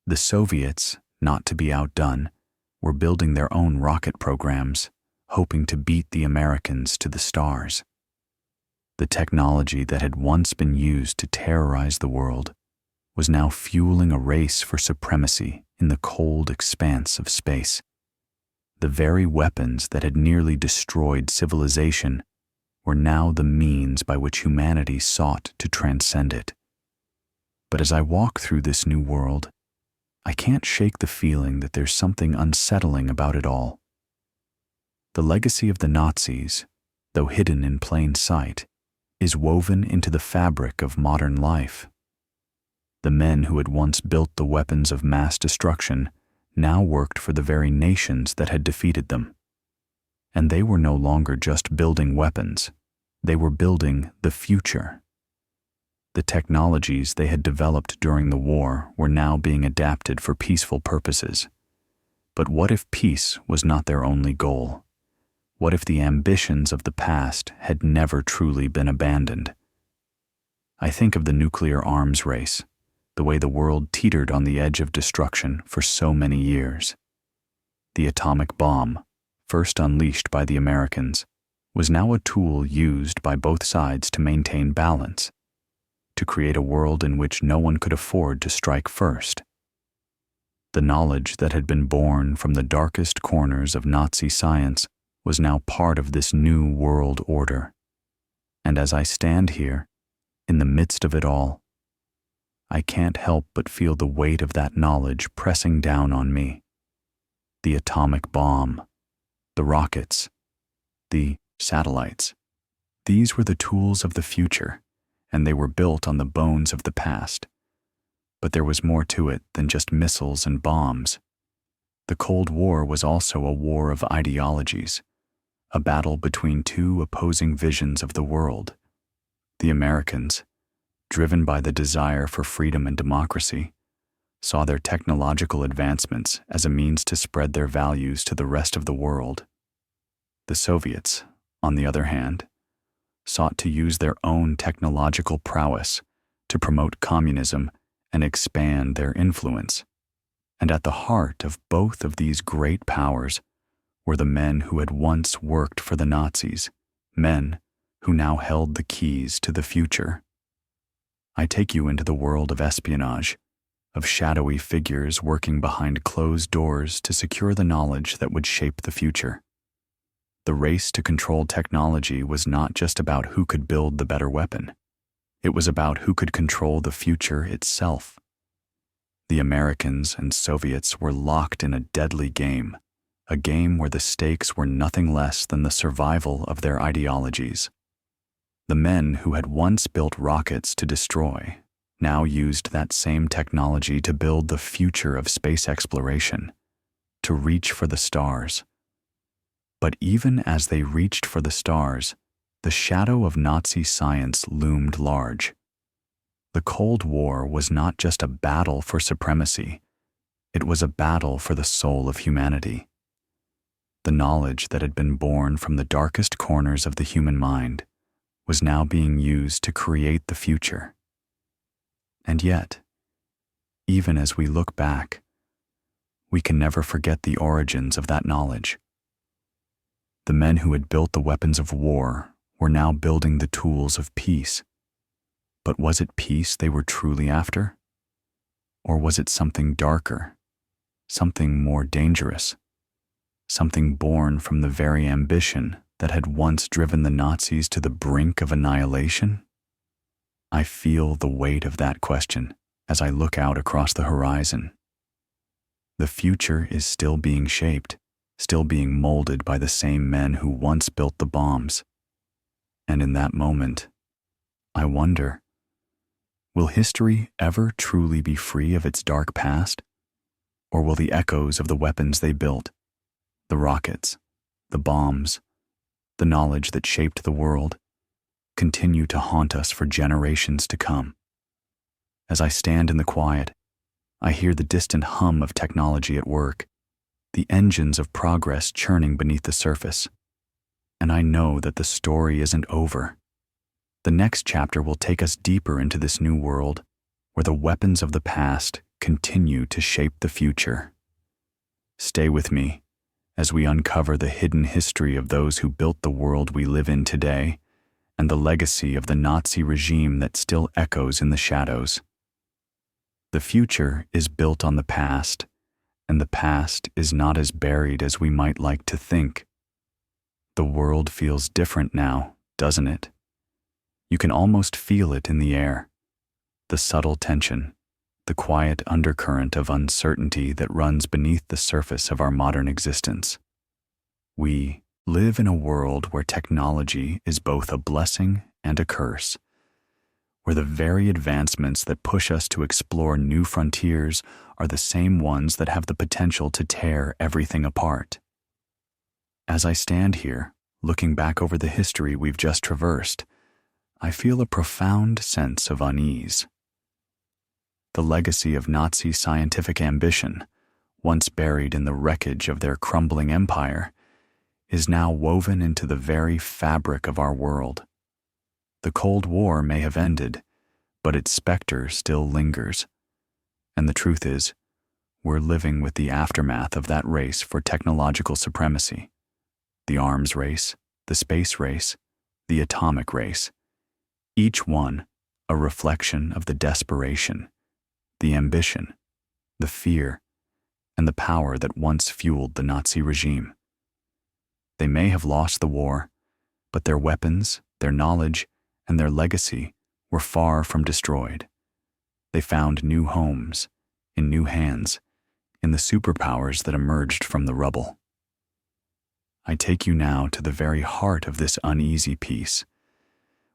The Soviets, not to be outdone, were building their own rocket programs, hoping to beat the Americans to the stars. The technology that had once been used to terrorize the world was now fueling a race for supremacy in the cold expanse of space. The very weapons that had nearly destroyed civilization were now the means by which humanity sought to transcend it. But as I walk through this new world, I can't shake the feeling that there's something unsettling about it all. The legacy of the Nazis, though hidden in plain sight, is woven into the fabric of modern life. The men who had once built the weapons of mass destruction now worked for the very nations that had defeated them. And they were no longer just building weapons. They were building the future. The technologies they had developed during the war were now being adapted for peaceful purposes. But what if peace was not their only goal? What if the ambitions of the past had never truly been abandoned? I think of the nuclear arms race, the way the world teetered on the edge of destruction for so many years. The atomic bomb, first unleashed by the Americans, was now a tool used by both sides to maintain balance, to create a world in which no one could afford to strike first. The knowledge that had been born from the darkest corners of Nazi science was now part of this new world order. And as I stand here, in the midst of it all, I can't help but feel the weight of that knowledge pressing down on me. The atomic bomb, the rockets, the satellites. These were the tools of the future, and they were built on the bones of the past. But there was more to it than just missiles and bombs. The Cold War was also a war of ideologies, a battle between two opposing visions of the world. The Americans, driven by the desire for freedom and democracy, saw their technological advancements as a means to spread their values to the rest of the world. The Soviets, on the other hand, sought to use their own technological prowess to promote communism and expand their influence. And at the heart of both of these great powers were the men who had once worked for the Nazis, men who now held the keys to the future. I take you into the world of espionage, of shadowy figures working behind closed doors to secure the knowledge that would shape the future. The race to control technology was not just about who could build the better weapon. It was about who could control the future itself. The Americans and Soviets were locked in a deadly game, a game where the stakes were nothing less than the survival of their ideologies. The men who had once built rockets to destroy now used that same technology to build the future of space exploration, to reach for the stars. But even as they reached for the stars, the shadow of Nazi science loomed large. The Cold War was not just a battle for supremacy, it was a battle for the soul of humanity. The knowledge that had been born from the darkest corners of the human mind was now being used to create the future. And yet, even as we look back, we can never forget the origins of that knowledge. The men who had built the weapons of war were now building the tools of peace. But was it peace they were truly after? Or was it something darker, something more dangerous, something born from the very ambition that had once driven the Nazis to the brink of annihilation? I feel the weight of that question as I look out across the horizon. The future is still being shaped, still being molded by the same men who once built the bombs. And in that moment, I wonder, will history ever truly be free of its dark past? Or will the echoes of the weapons they built, the rockets, the bombs, the knowledge that shaped the world, continue to haunt us for generations to come? As I stand in the quiet, I hear the distant hum of technology at work, the engines of progress churning beneath the surface. And I know that the story isn't over. The next chapter will take us deeper into this new world, where the weapons of the past continue to shape the future. Stay with me as we uncover the hidden history of those who built the world we live in today, and the legacy of the Nazi regime that still echoes in the shadows. The future is built on the past, and the past is not as buried as we might like to think. The world feels different now, doesn't it? You can almost feel it in the air. The subtle tension, the quiet undercurrent of uncertainty that runs beneath the surface of our modern existence. We live in a world where technology is both a blessing and a curse, where the very advancements that push us to explore new frontiers are the same ones that have the potential to tear everything apart. As I stand here, looking back over the history we've just traversed, I feel a profound sense of unease. The legacy of Nazi scientific ambition, once buried in the wreckage of their crumbling empire, is now woven into the very fabric of our world. The Cold War may have ended, but its specter still lingers. And the truth is, we're living with the aftermath of that race for technological supremacy. The arms race, the space race, the atomic race. Each one a reflection of the desperation, the ambition, the fear, and the power that once fueled the Nazi regime. They may have lost the war, but their weapons, their knowledge, and their legacy were far from destroyed. They found new homes, in new hands, in the superpowers that emerged from the rubble. I take you now to the very heart of this uneasy peace,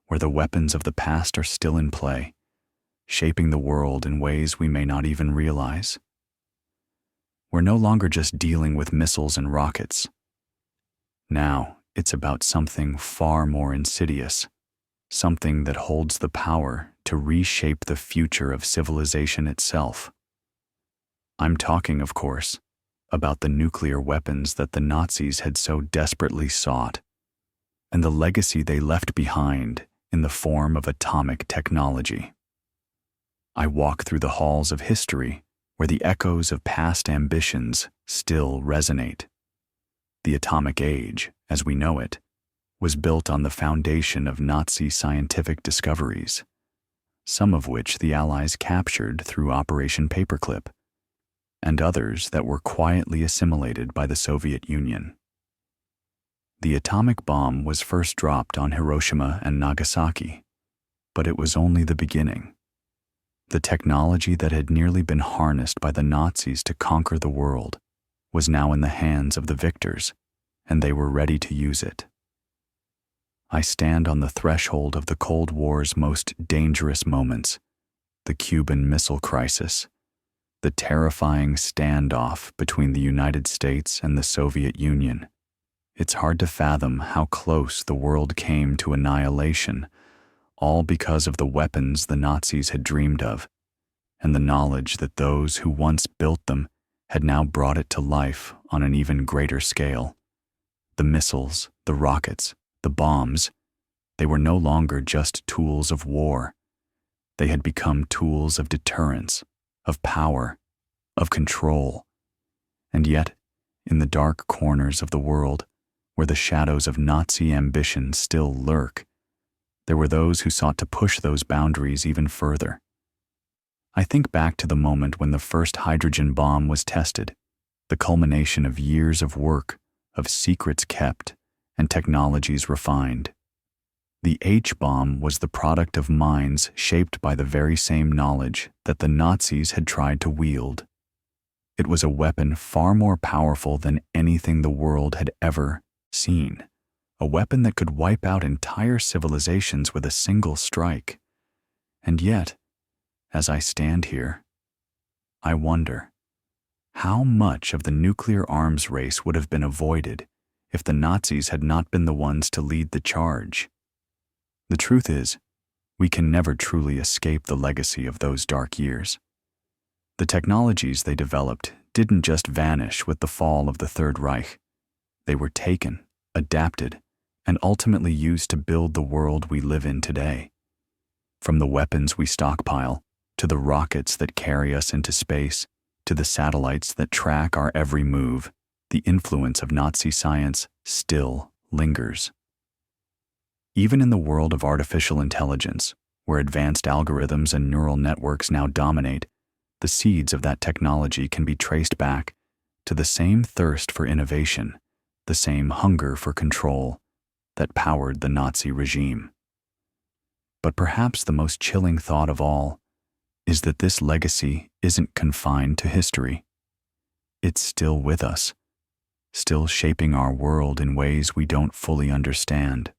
where the weapons of the past are still in play, shaping the world in ways we may not even realize. We're no longer just dealing with missiles and rockets. Now, it's about something far more insidious, something that holds the power to reshape the future of civilization itself. I'm talking, of course, about the nuclear weapons that the Nazis had so desperately sought. and the legacy they left behind in the form of atomic technology. I walk through the halls of history where the echoes of past ambitions still resonate. The atomic age, as we know it, was built on the foundation of Nazi scientific discoveries, some of which the Allies captured through Operation Paperclip, and others that were quietly assimilated by the Soviet Union. The atomic bomb was first dropped on Hiroshima and Nagasaki, but it was only the beginning. The technology that had nearly been harnessed by the Nazis to conquer the world was now in the hands of the victors, and they were ready to use it. I stand on the threshold of the Cold War's most dangerous moments, the Cuban Missile Crisis, the terrifying standoff between the United States and the Soviet Union. It's hard to fathom how close the world came to annihilation, all because of the weapons the Nazis had dreamed of, and the knowledge that those who once built them had now brought it to life on an even greater scale. The missiles, the rockets, the bombs, they were no longer just tools of war. They had become tools of deterrence, of power, of control. And yet, in the dark corners of the world, where the shadows of Nazi ambition still lurk, there were those who sought to push those boundaries even further. I think back to the moment when the first hydrogen bomb was tested, the culmination of years of work, of secrets kept, and technologies refined. The H-bomb was the product of minds shaped by the very same knowledge that the Nazis had tried to wield. It was a weapon far more powerful than anything the world had ever seen, a weapon that could wipe out entire civilizations with a single strike. And yet, as I stand here, I wonder, how much of the nuclear arms race would have been avoided if the Nazis had not been the ones to lead the charge? The truth is, we can never truly escape the legacy of those dark years. The technologies they developed didn't just vanish with the fall of the Third Reich. They were taken, adapted, and ultimately used to build the world we live in today. From the weapons we stockpile, to the rockets that carry us into space, to the satellites that track our every move, the influence of Nazi science still lingers. Even in the world of artificial intelligence, where advanced algorithms and neural networks now dominate, the seeds of that technology can be traced back to the same thirst for innovation, the same hunger for control that powered the Nazi regime. But perhaps the most chilling thought of all is that this legacy isn't confined to history. It's still with us, still shaping our world in ways we don't fully understand.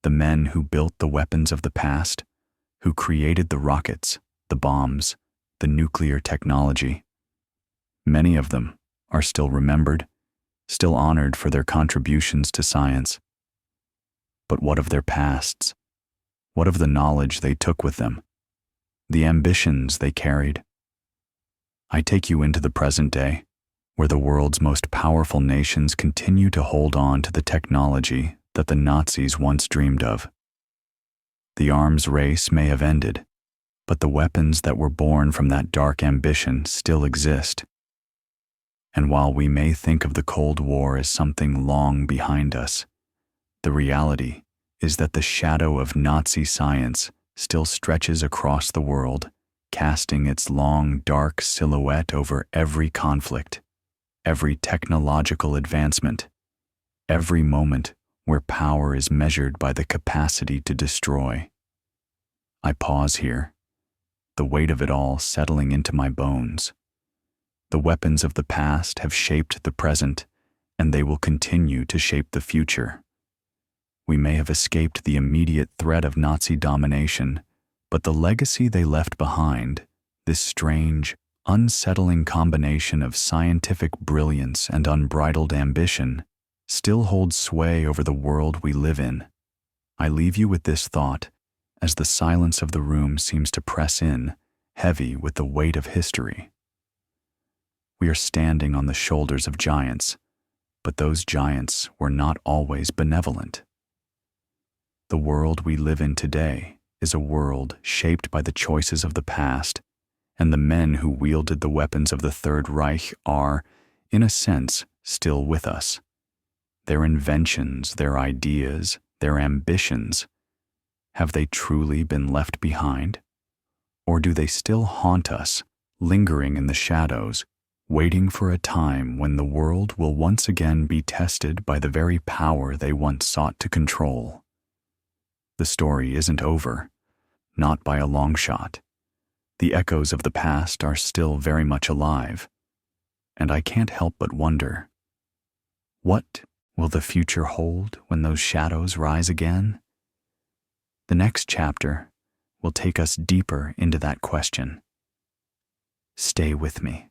The men who built the weapons of the past, who created the rockets, the bombs, the nuclear technology, many of them are still remembered, still honored for their contributions to science. But what of their pasts? What of the knowledge they took with them? The ambitions they carried? I take you into the present day, where the world's most powerful nations continue to hold on to the technology that the Nazis once dreamed of. The arms race may have ended, but the weapons that were born from that dark ambition still exist. And while we may think of the Cold War as something long behind us, the reality is that the shadow of Nazi science still stretches across the world, casting its long, dark silhouette over every conflict, every technological advancement, every moment where power is measured by the capacity to destroy. I pause here, the weight of it all settling into my bones. The weapons of the past have shaped the present, and they will continue to shape the future. We may have escaped the immediate threat of Nazi domination, but the legacy they left behind, this strange, unsettling combination of scientific brilliance and unbridled ambition, still holds sway over the world we live in. I leave you with this thought, as the silence of the room seems to press in, heavy with the weight of history. We are standing on the shoulders of giants, but those giants were not always benevolent. The world we live in today is a world shaped by the choices of the past, and the men who wielded the weapons of the Third Reich are, in a sense, still with us. Their inventions, their ideas, their ambitions, have they truly been left behind? Or do they still haunt us, lingering in the shadows, waiting for a time when the world will once again be tested by the very power they once sought to control? The story isn't over, not by a long shot. The echoes of the past are still very much alive, and I can't help but wonder, what will the future hold when those shadows rise again? The next chapter will take us deeper into that question. Stay with me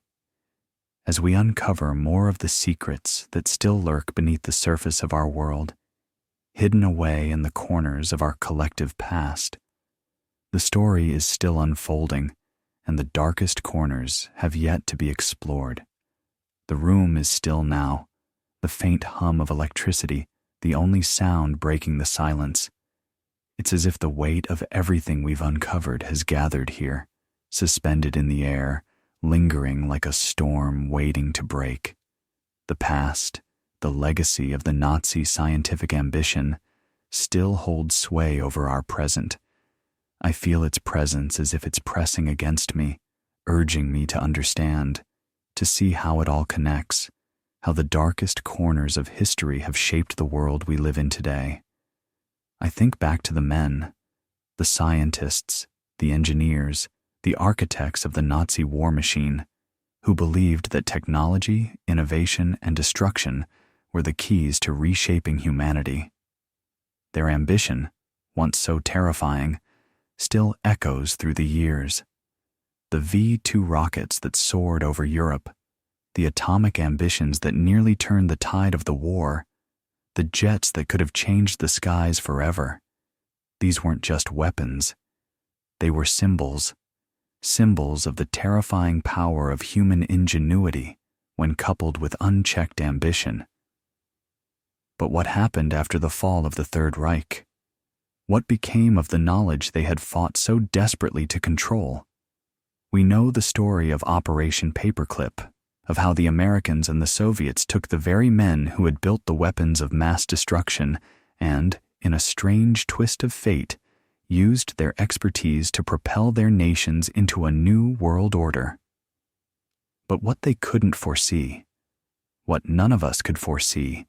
as we uncover more of the secrets that still lurk beneath the surface of our world, hidden away in the corners of our collective past. The story is still unfolding, and the darkest corners have yet to be explored. The room is still now, the faint hum of electricity, the only sound breaking the silence. It's as if the weight of everything we've uncovered has gathered here, suspended in the air, lingering like a storm waiting to break. The past, the legacy of the Nazi scientific ambition, still holds sway over our present. I feel its presence as if it's pressing against me, urging me to understand, to see how it all connects, how the darkest corners of history have shaped the world we live in today. I think back to the men, the scientists, the engineers, the architects of the Nazi war machine, who believed that technology, innovation, and destruction were the keys to reshaping humanity. Their ambition, once so terrifying, still echoes through the years. The V-2 rockets that soared over Europe, the atomic ambitions that nearly turned the tide of the war, the jets that could have changed the skies forever. These weren't just weapons. They were symbols of the terrifying power of human ingenuity when coupled with unchecked ambition. But what happened after the fall of the Third Reich? What became of the knowledge they had fought so desperately to control? We know the story of Operation Paperclip, of how the Americans and the Soviets took the very men who had built the weapons of mass destruction and, in a strange twist of fate, used their expertise to propel their nations into a new world order. But what they couldn't foresee, what none of us could foresee,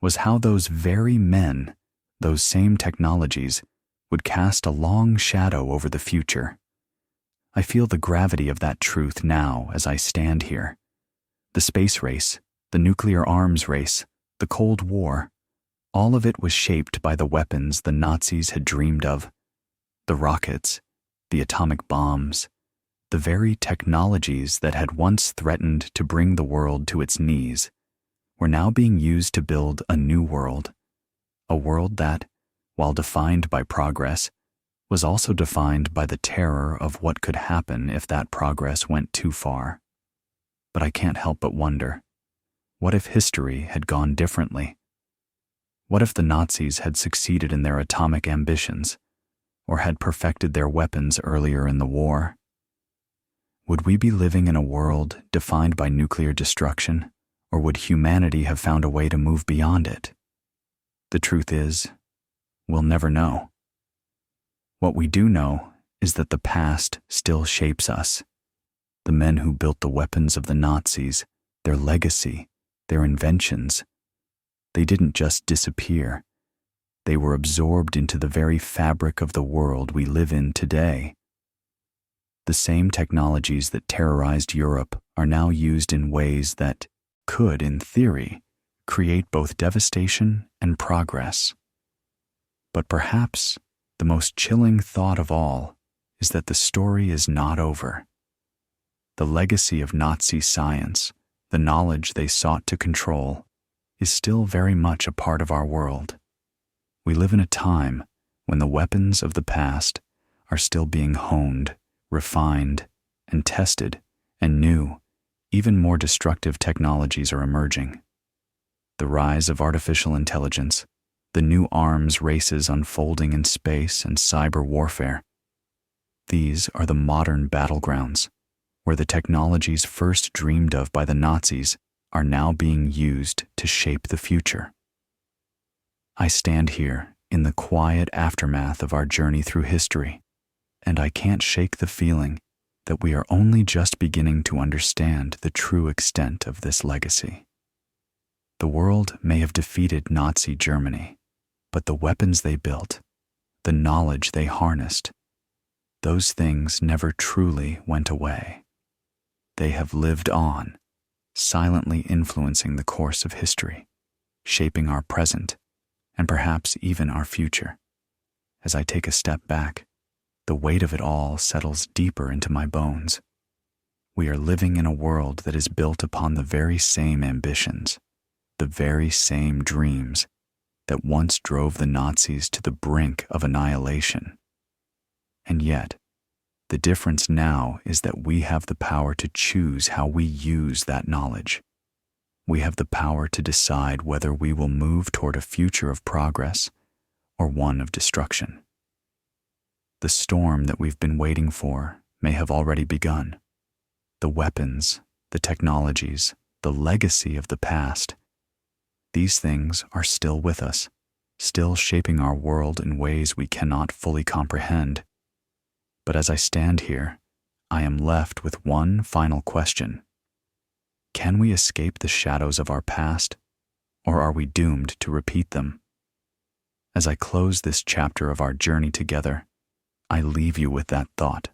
was how those very men, those same technologies, would cast a long shadow over the future. I feel the gravity of that truth now as I stand here. The space race, the nuclear arms race, the Cold War, all of it was shaped by the weapons the Nazis had dreamed of. The rockets, the atomic bombs, the very technologies that had once threatened to bring the world to its knees, were now being used to build a new world. A world that, while defined by progress, was also defined by the terror of what could happen if that progress went too far. But I can't help but wonder, what if history had gone differently? What if the Nazis had succeeded in their atomic ambitions, or had perfected their weapons earlier in the war? Would we be living in a world defined by nuclear destruction, or would humanity have found a way to move beyond it? The truth is, we'll never know. What we do know is that the past still shapes us. The men who built the weapons of the Nazis, their legacy, their inventions, they didn't just disappear. They were absorbed into the very fabric of the world we live in today. The same technologies that terrorized Europe are now used in ways that could, in theory, create both devastation and progress. But perhaps the most chilling thought of all is that the story is not over. The legacy of Nazi science, the knowledge they sought to control, is still very much a part of our world. We live in a time when the weapons of the past are still being honed, refined, and tested, and new, even more destructive technologies are emerging. The rise of artificial intelligence, the new arms races unfolding in space and cyber warfare. These are the modern battlegrounds, where the technologies first dreamed of by the Nazis are now being used to shape the future. I stand here in the quiet aftermath of our journey through history, and I can't shake the feeling that we are only just beginning to understand the true extent of this legacy. The world may have defeated Nazi Germany, but the weapons they built, the knowledge they harnessed, those things never truly went away. They have lived on, silently influencing the course of history, shaping our present, and perhaps even our future. As I take a step back, the weight of it all settles deeper into my bones. We are living in a world that is built upon the very same ambitions, the very same dreams that once drove the Nazis to the brink of annihilation. And yet, the difference now is that we have the power to choose how we use that knowledge. We have the power to decide whether we will move toward a future of progress or one of destruction. The storm that we've been waiting for may have already begun. The weapons, the technologies, the legacy of the past, these things are still with us, still shaping our world in ways we cannot fully comprehend. But as I stand here, I am left with one final question. Can we escape the shadows of our past, or are we doomed to repeat them? As I close this chapter of our journey together, I leave you with that thought.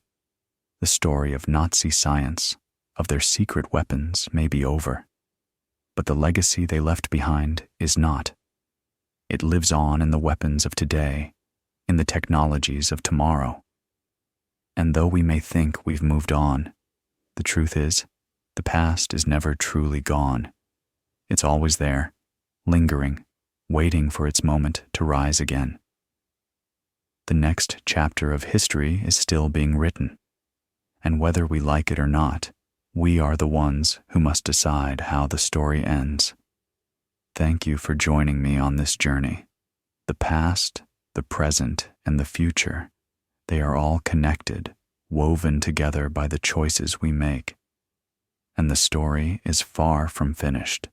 The story of Nazi science, of their secret weapons, may be over, but the legacy they left behind is not. It lives on in the weapons of today, in the technologies of tomorrow. And though we may think we've moved on, the truth is, the past is never truly gone. It's always there, lingering, waiting for its moment to rise again. The next chapter of history is still being written, and whether we like it or not, we are the ones who must decide how the story ends. Thank you for joining me on this journey. The past, the present, and the future, they are all connected, woven together by the choices we make. And the story is far from finished.